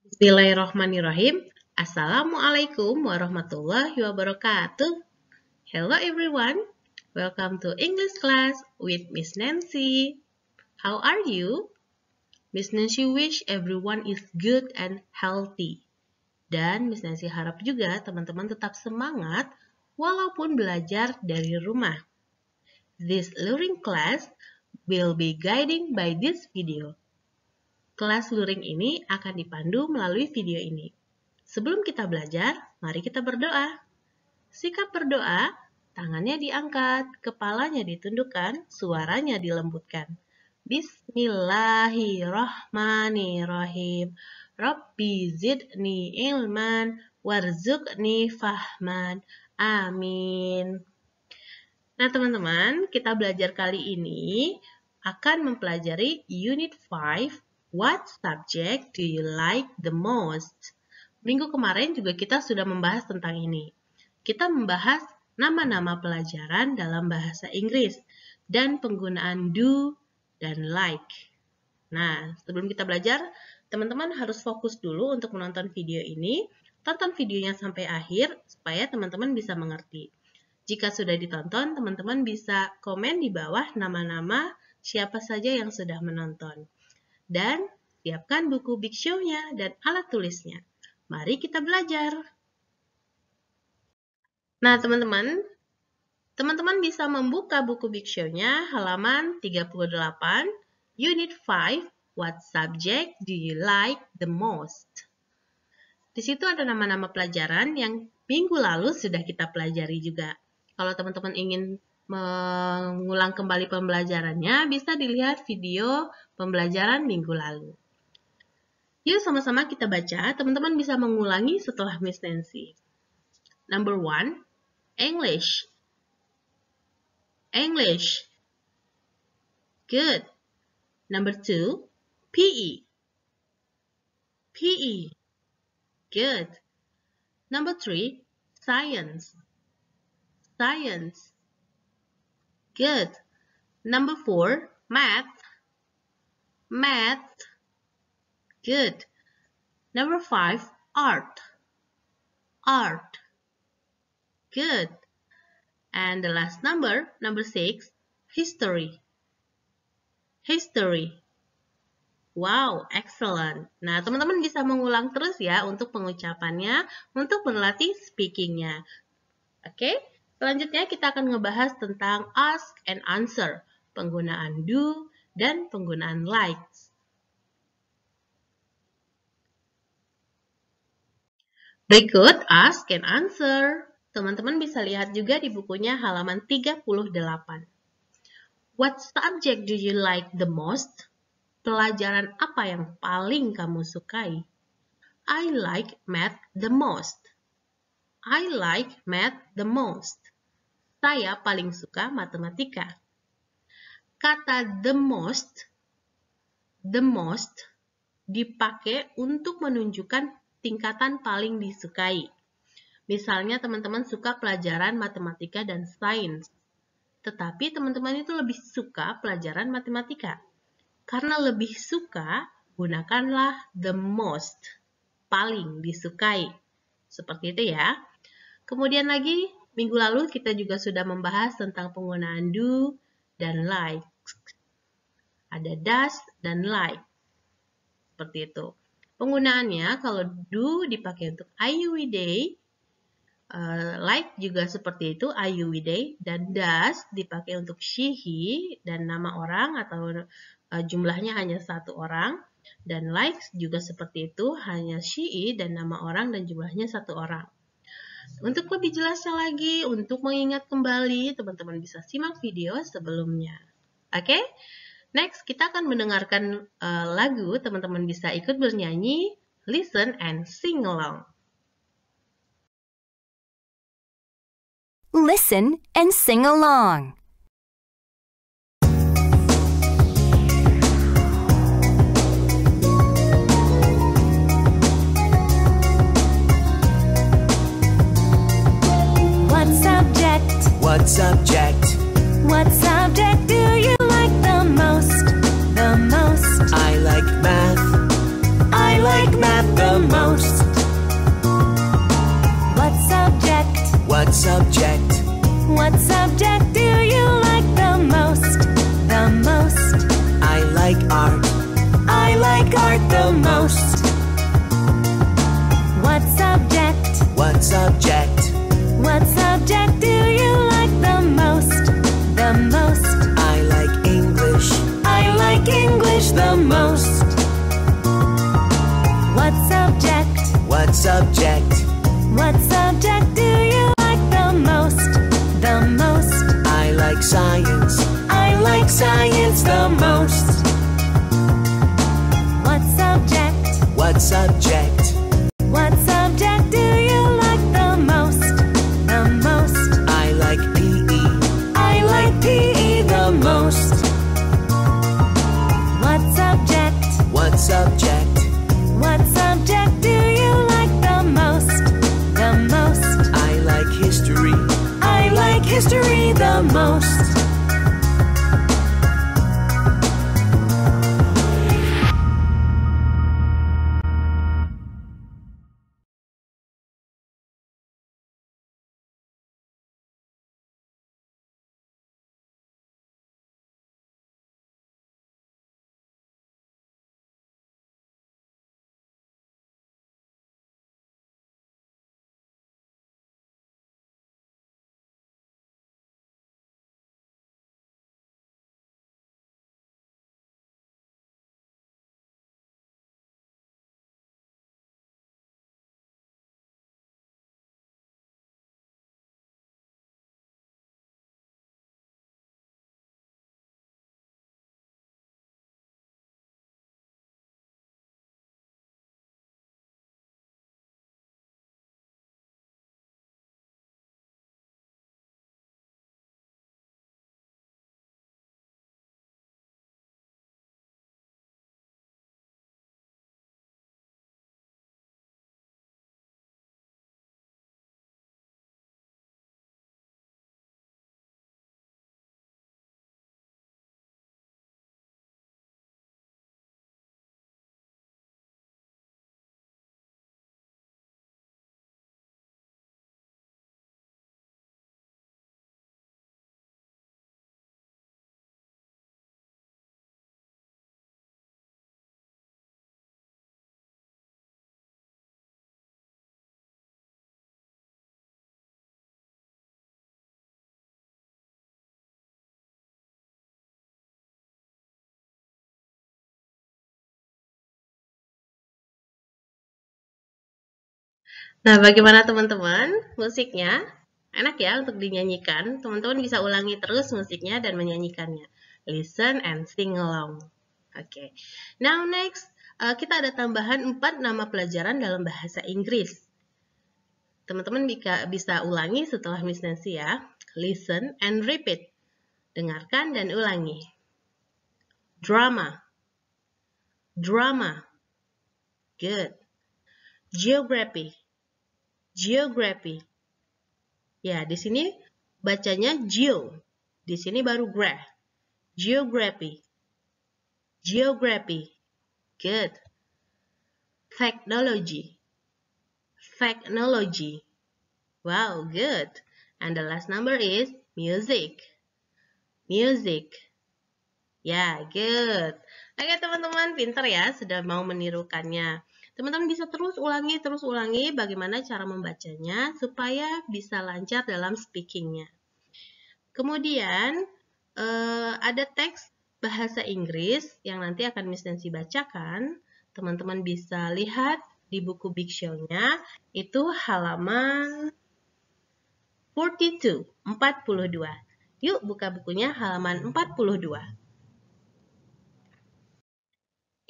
Bismillahirrahmanirrahim. Assalamualaikum warahmatullahi wabarakatuh. Hello everyone. Welcome to English class with Miss Nancy. How are you? Miss Nancy wish everyone is good and healthy. Dan Miss Nancy harap juga teman-teman tetap semangat walaupun belajar dari rumah. This luring class will be guiding by this video. Kelas luring ini akan dipandu melalui video ini. Sebelum kita belajar, mari kita berdoa. Sikap berdoa, tangannya diangkat, kepalanya ditundukkan, suaranya dilembutkan. Bismillahirrahmanirrahim. Rabbi zidni ilman, warzuqni fahman. Amin. Nah teman-teman, kita belajar kali ini akan mempelajari Unit 5. What subject do you like the most? Minggu kemarin juga kita sudah membahas tentang ini. Kita membahas nama-nama pelajaran dalam bahasa Inggris dan penggunaan do dan like. Nah, sebelum kita belajar, teman-teman harus fokus dulu untuk menonton video ini. Tonton videonya sampai akhir supaya teman-teman bisa mengerti. Jika sudah ditonton, teman-teman bisa komen di bawah nama-nama siapa saja yang sudah menonton. Dan siapkan buku Big Show-nya dan alat tulisnya. Mari kita belajar. Nah, teman-teman bisa membuka buku Big Show-nya halaman 38, Unit 5, What subject do you like the most? Di situ ada nama-nama pelajaran yang minggu lalu sudah kita pelajari juga. Kalau teman-teman ingin mengulang kembali pembelajarannya, bisa dilihat video pembelajaran minggu lalu. Yuk sama-sama kita baca, teman-teman bisa mengulangi setelah Miss Nancy. Number 1, English. English. Good. Number 2, PE. PE. Good. Number 3, Science. Science. Good. Number 4, Math. Math. Good. Number 5, Art. Art. Good. And the last number 6, History. History. Wow, excellent. Nah, teman-teman bisa mengulang terus ya untuk pengucapannya, untuk berlatih speakingnya. Oke? Selanjutnya kita akan ngebahas tentang ask and answer, penggunaan do dan penggunaan likes. Berikut ask and answer. Teman-teman bisa lihat juga di bukunya halaman 38. What subject do you like the most? Pelajaran apa yang paling kamu sukai? I like math the most. I like math the most. Saya paling suka matematika. Kata the most dipakai untuk menunjukkan tingkatan paling disukai. Misalnya teman-teman suka pelajaran matematika dan sains. Tetapi teman-teman itu lebih suka pelajaran matematika. Karena lebih suka, gunakanlah the most. Paling disukai. Seperti itu ya. Kemudian lagi, minggu lalu kita juga sudah membahas tentang penggunaan do dan like. Ada does dan like. Seperti itu. Penggunaannya kalau do dipakai untuk I, you, we, they. Like juga seperti itu, I, you, we, they. Dan does dipakai untuk she, he, dan nama orang atau jumlahnya hanya satu orang. Dan likes juga seperti itu, hanya she, dan nama orang dan jumlahnya satu orang. Untuk lebih jelasnya lagi, untuk mengingat kembali, teman-teman bisa simak video sebelumnya. Oke? Next, kita akan mendengarkan lagu, teman-teman bisa ikut bernyanyi, listen and sing along. Listen and sing along. What subject? What subject do you like the most? The most. I like math. I like math the most? What subject? What subject? What subject do you like the most? The most. I like art. I like art the most. What subject? What subject? What subject do you like the most? The most. I like English. I like English the most. What subject? What subject? What subject do you like the most? The most. I like science. I like science the most. What subject? What subject? What subject do you like the most? The most. I like PE. I like PE the most. What subject? What subject? What subject do you like the most? The most. I like history. I like history the most. Nah, bagaimana teman-teman? Musiknya enak ya untuk dinyanyikan. Teman-teman bisa ulangi terus musiknya dan menyanyikannya. Listen and sing along. Oke. Now next, kita ada tambahan 4 nama pelajaran dalam bahasa Inggris. Teman-teman bisa ulangi setelah Miss Nancy ya. Listen and repeat. Dengarkan dan ulangi. Drama. Drama. Good. Geography. Geography. Ya, di sini bacanya geo. Di sini baru graph. Geography. Geography. Good. Technology. Technology. Wow, good. And the last number is music. Music. Ya, good. Oke, teman-teman, pintar ya, sudah mau menirukannya. Teman-teman bisa terus ulangi bagaimana cara membacanya supaya bisa lancar dalam speakingnya. Kemudian ada teks bahasa Inggris yang nanti akan Miss Nancy bacakan. Teman-teman bisa lihat di buku Big Show-nya, itu halaman 42. Yuk buka bukunya halaman 42.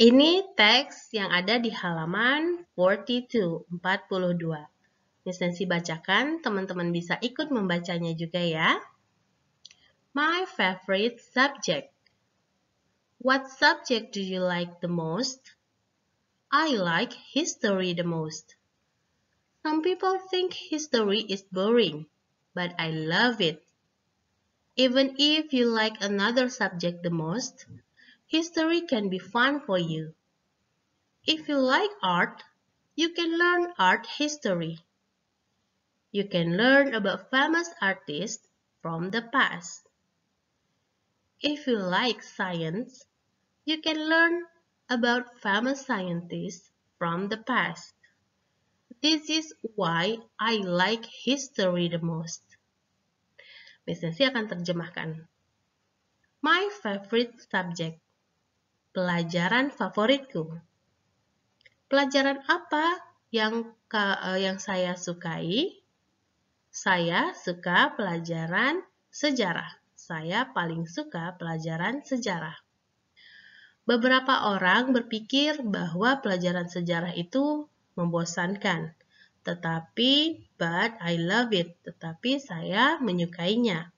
Ini teks yang ada di halaman 42. Miss Nancy bacakan, teman-teman bisa ikut membacanya juga ya. My favorite subject. What subject do you like the most? I like history the most. Some people think history is boring, but I love it. Even if you like another subject the most, history can be fun for you. If you like art, you can learn art history. You can learn about famous artists from the past. If you like science, you can learn about famous scientists from the past. This is why I like history the most. Miss Nancy akan terjemahkan. My favorite subject. Pelajaran favoritku. Pelajaran apa yang saya sukai? Saya suka pelajaran sejarah. Saya paling suka pelajaran sejarah. Beberapa orang berpikir bahwa pelajaran sejarah itu membosankan. But I love it. Tetapi saya menyukainya.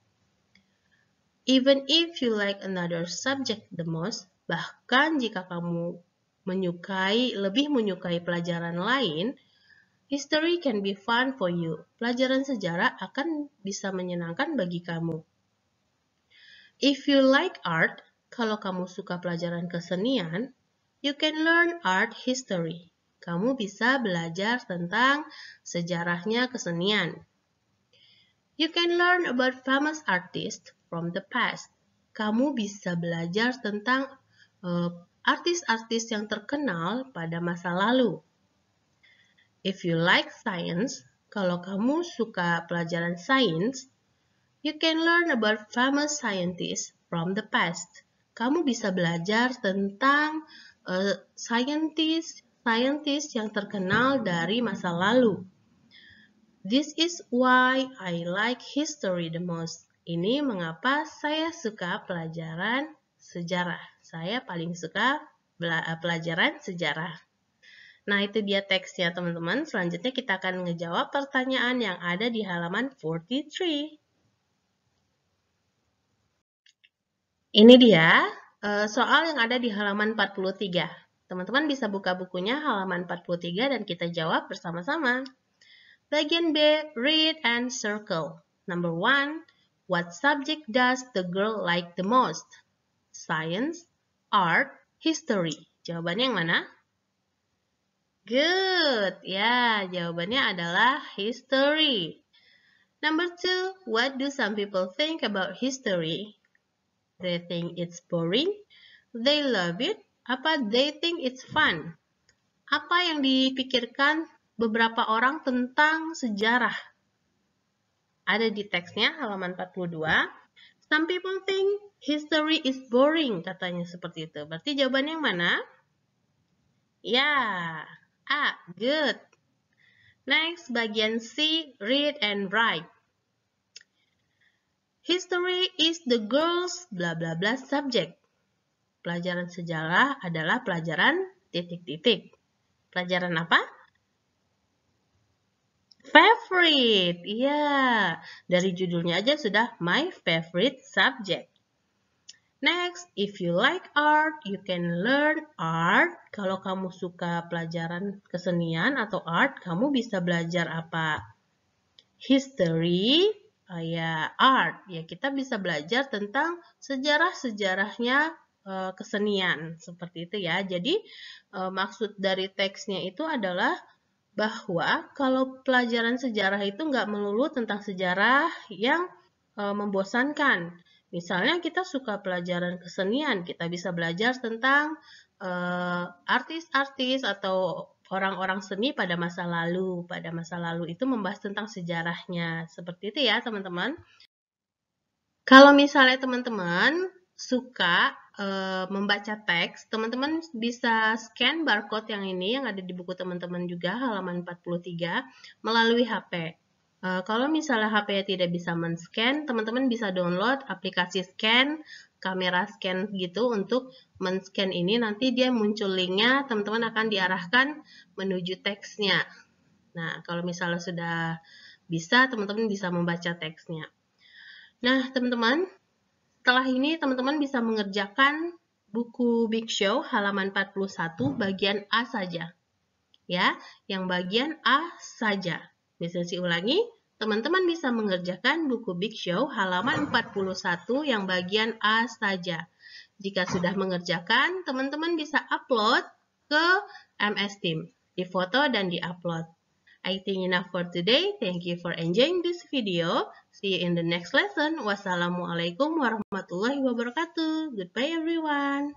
Even if you like another subject the most, bahkan jika kamu lebih menyukai pelajaran lain, history can be fun for you. Pelajaran sejarah akan bisa menyenangkan bagi kamu. If you like art, kalau kamu suka pelajaran kesenian, you can learn art history. Kamu bisa belajar tentang sejarahnya kesenian. You can learn about famous artists from the past. Kamu bisa belajar tentang artis-artis yang terkenal pada masa lalu. If you like science, kalau kamu suka pelajaran sains, you can learn about famous scientists from the past. Kamu bisa belajar tentang scientist yang terkenal dari masa lalu. This is why I like history the most. Ini mengapa saya suka pelajaran sejarah. Saya paling suka pelajaran sejarah. Nah, itu dia teksnya, teman-teman. Selanjutnya kita akan ngejawab pertanyaan yang ada di halaman 43. Ini dia soal yang ada di halaman 43. Teman-teman bisa buka bukunya halaman 43 dan kita jawab bersama-sama. Bagian B, read and circle. Number 1, what subject does the girl like the most? Science, art, history. Jawabannya yang mana? Good. Ya, jawabannya adalah history. Number 2, what do some people think about history? They think it's boring, they love it, apa they think it's fun? Apa yang dipikirkan beberapa orang tentang sejarah? Ada di teksnya halaman 42. Some people think history is boring, katanya seperti itu. Berarti jawabannya yang mana? Ya, A, good. Next, bagian C, read and write. History is the girls bla bla bla subject. Pelajaran sejarah adalah pelajaran titik-titik. Pelajaran apa? Favorite. Iya, dari judulnya aja sudah my favorite subject. Next, if you like art, you can learn art. Kalau kamu suka pelajaran kesenian atau art, kamu bisa belajar apa? History, art. Ya, kita bisa belajar tentang sejarah-sejarahnya kesenian. Seperti itu ya. Jadi, maksud dari teksnya itu adalah bahwa kalau pelajaran sejarah itu nggak melulu tentang sejarah yang membosankan. Misalnya kita suka pelajaran kesenian, kita bisa belajar tentang artis-artis atau orang-orang seni pada masa lalu. Pada masa lalu itu membahas tentang sejarahnya. Seperti itu ya teman-teman. Kalau misalnya teman-teman suka membaca teks, teman-teman bisa scan barcode yang ini yang ada di buku teman-teman juga halaman 43 melalui HP. Kalau misalnya HP tidak bisa men-scan, teman-teman bisa download aplikasi scan, kamera scan gitu untuk men-scan ini. Nanti dia muncul linknya, teman-teman akan diarahkan menuju teksnya. Nah, kalau misalnya sudah bisa, teman-teman bisa membaca teksnya. Nah, teman-teman, setelah ini teman-teman bisa mengerjakan buku Big Show halaman 41 bagian A saja. Ya, yang bagian A saja. Bisa saya ulangi, teman-teman bisa mengerjakan buku Big Show halaman 41 yang bagian A saja. Jika sudah mengerjakan, teman-teman bisa upload ke MS Team, difoto dan diupload. I think enough for today. Thank you for enjoying this video. See you in the next lesson. Wassalamualaikum warahmatullahi wabarakatuh. Goodbye everyone.